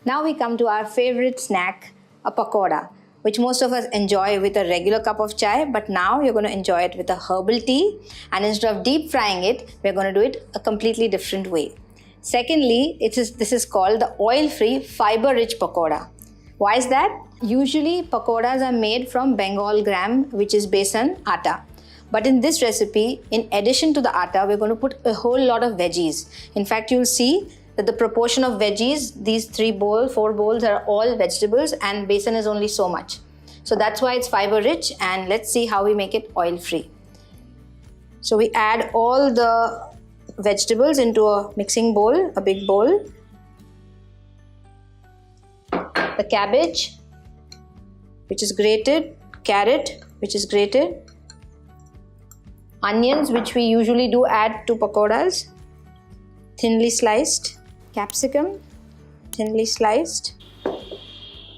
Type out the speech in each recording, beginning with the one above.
Now we come to our favorite snack, a pakoda, which most of us enjoy with a regular cup of chai, but now you're going to enjoy it with a herbal tea, and instead of deep frying it, we're going to do it a completely different way. Secondly, this is called the oil-free, fiber-rich pakoda. Why is that? Usually pakodas are made from Bengal gram, which is besan atta. But in this recipe, in addition to the atta, we're going to put a whole lot of veggies. In fact, you'll see that the proportion of veggies, these 4 bowls are all vegetables, and besan is only so much. So that's why it's fiber rich, and let's see how we make it oil free. So we add all the vegetables into a mixing bowl, a big bowl. The cabbage, which is grated, carrot, which is grated, onions, which we usually do add to pakodas, thinly sliced, capsicum, thinly sliced.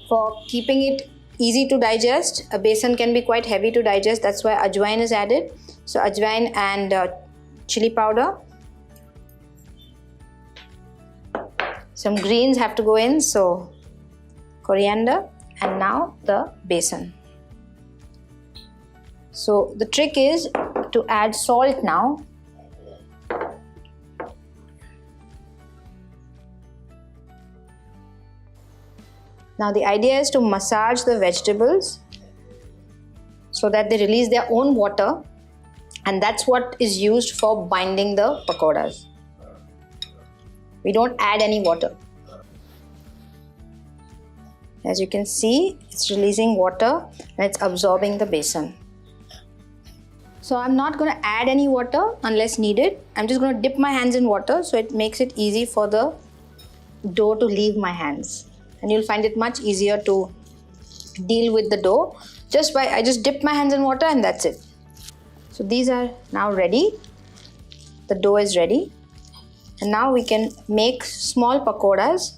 For keeping it easy to digest, a besan can be quite heavy to digest, that's why ajwain is added. So ajwain and chili powder. Some greens have to go in, so coriander, and now the besan. So the trick is to add salt now. Now the idea is to massage the vegetables so that they release their own water, and that's what is used for binding the pakodas. We don't add any water. As you can see, it's releasing water and it's absorbing the besan. So I'm not going to add any water unless needed. I'm just going to dip my hands in water so it makes it easy for the dough to leave my hands. And you'll find it much easier to deal with the dough. I just dip my hands in water and that's it. So these are now ready. The dough is ready. And now we can make small pakodas.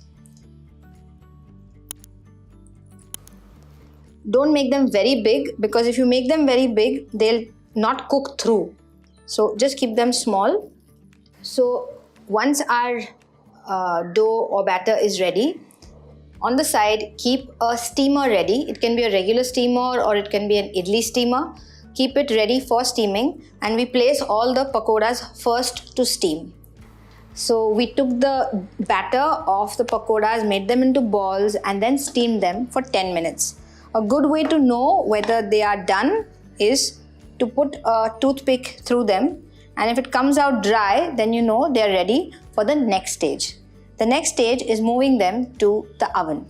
Don't make them very big, because if you make them very big, they'll not cook through. So just keep them small. So once our dough or batter is ready, on the side, keep a steamer ready. It can be a regular steamer or it can be an idli steamer. Keep it ready for steaming, and we place all the pakodas first to steam. So we took the batter of the pakodas, made them into balls, and then steamed them for 10 minutes. A good way to know whether they are done is to put a toothpick through them, and if it comes out dry, then you know they are ready for the next stage. The next stage is moving them to the oven.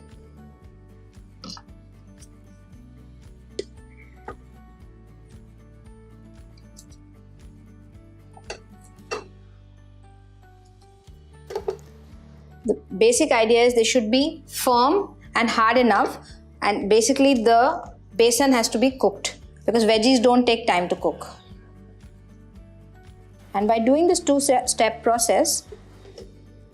The basic idea is they should be firm and hard enough, and basically the besan has to be cooked because veggies don't take time to cook. And by doing this two-step process,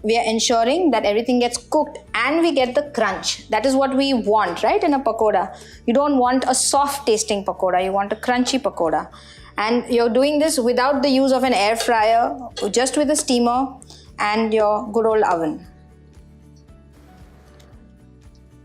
we are ensuring that everything gets cooked and we get the crunch. That is what we want, right, in a pakoda. You don't want a soft tasting pakoda, you want a crunchy pakoda. And you're doing this without the use of an air fryer, just with a steamer and your good old oven.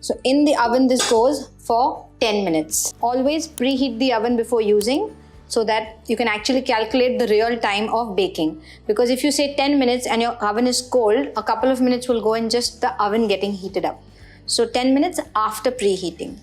So in the oven this goes for 10 minutes. Always preheat the oven before using, so that you can actually calculate the real time of baking. Because if you say 10 minutes and your oven is cold, a couple of minutes will go in just the oven getting heated up. So 10 minutes after preheating.